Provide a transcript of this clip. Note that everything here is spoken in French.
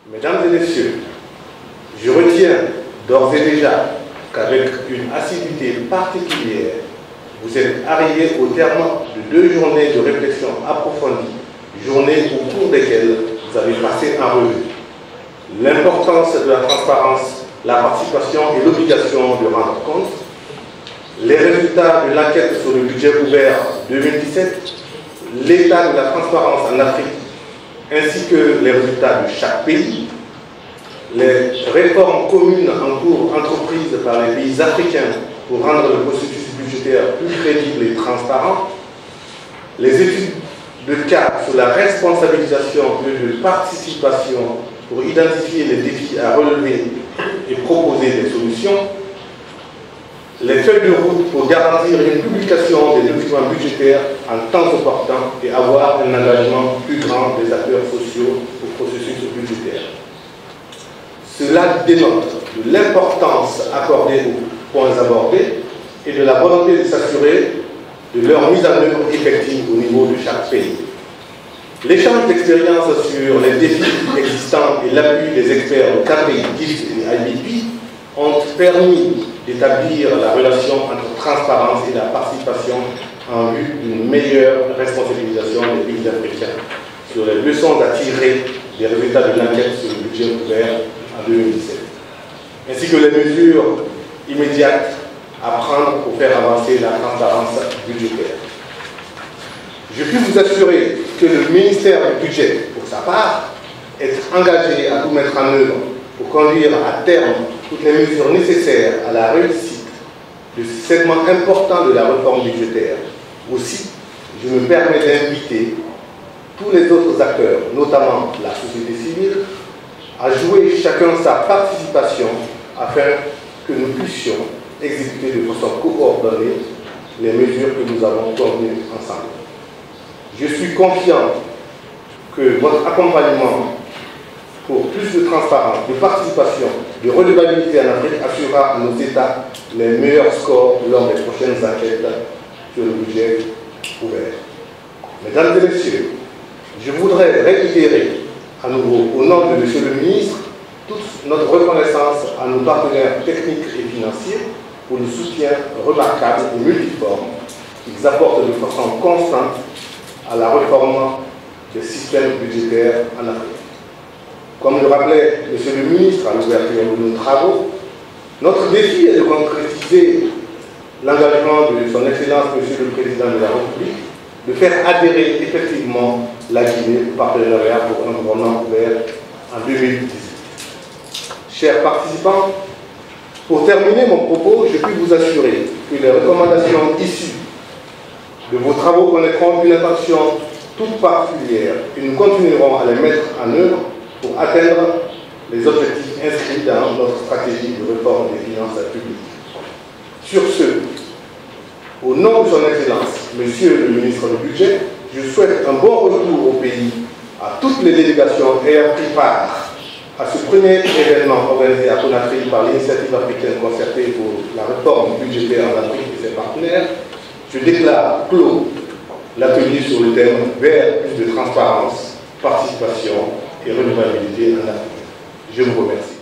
Mesdames et messieurs, je retiens d'ores et déjà qu'avec une assiduité particulière, vous êtes arrivés au terme de 2 journées de réflexion approfondie, journées au cours desquelles vous avez passé en revue l'importance de la transparence, la participation et l'obligation de rendre compte, les résultats de l'enquête sur le budget ouvert 2017, l'état de la transparence en Afrique, ainsi que les résultats de chaque pays, les réformes communes en cours entreprises par les pays africains pour rendre le processus budgétaire plus crédible et transparent, les études de cas sur la responsabilisation et de participation pour identifier les défis à relever et proposer des solutions, les feuilles de route pour garantir une publication des documents budgétaires en temps opportun et avoir un engagement plus grand des acteurs sociaux au processus budgétaire. Cela dénote de l'importance accordée aux points abordés et de la volonté de s'assurer de leur mise en œuvre effective au niveau de chaque pays. L'échange d'expériences sur les défis existants et l'appui des experts de KPI, GIFT et IBP ont permis d'établir la relation entre transparence et la participation en vue d'une meilleure responsabilisation des pays africains sur les leçons à tirer des résultats de l'enquête sur le budget ouvert en 2017, ainsi que les mesures immédiates à prendre pour faire avancer la transparence budgétaire. Je puis vous assurer que le ministère du Budget, pour sa part, est engagé à tout mettre en œuvre pour conduire à terme toutes les mesures nécessaires à la réussite de ce segment important de la réforme budgétaire. Aussi, je me permets d'inviter tous les autres acteurs, notamment la société civile, à jouer chacun sa participation afin que nous puissions exécuter de façon coordonnée les mesures que nous avons convenues ensemble. Je suis confiant que votre accompagnement pour plus de transparence, de participation, de redevabilité en Afrique assurera à nos États les meilleurs scores lors des prochaines enquêtes sur le budget ouvert. Mesdames et messieurs, je voudrais réitérer à nouveau, au nom de M. le ministre, toute notre reconnaissance à nos partenaires techniques et financiers pour le soutien remarquable et multiforme qu'ils apportent de façon constante à la réforme des systèmes budgétaires en Afrique. Comme le rappelait M. le ministre à l'ouverture de nos travaux, notre défi est de concrétiser l'engagement de son Excellence M. le Président de la République de faire adhérer effectivement la Guinée au partenariat pour un environnement ouvert en 2018. Chers participants, pour terminer mon propos, je puis vous assurer que les recommandations issues de vos travaux connaîtront une attention toute particulière et nous continuerons à les mettre en œuvre pour atteindre les objectifs inscrits dans notre stratégie de réforme des finances publiques. Sur ce, au nom de son Excellence, Monsieur le ministre du Budget, je souhaite un bon retour au pays à toutes les délégations ayant pris part à ce premier événement organisé à Conakry par l'initiative africaine concertée pour la réforme budgétaire en Afrique et ses partenaires. Je déclare clos l'atelier sur le thème vers plus de transparence, participation et redevabilité en Afrique. Je vous remercie.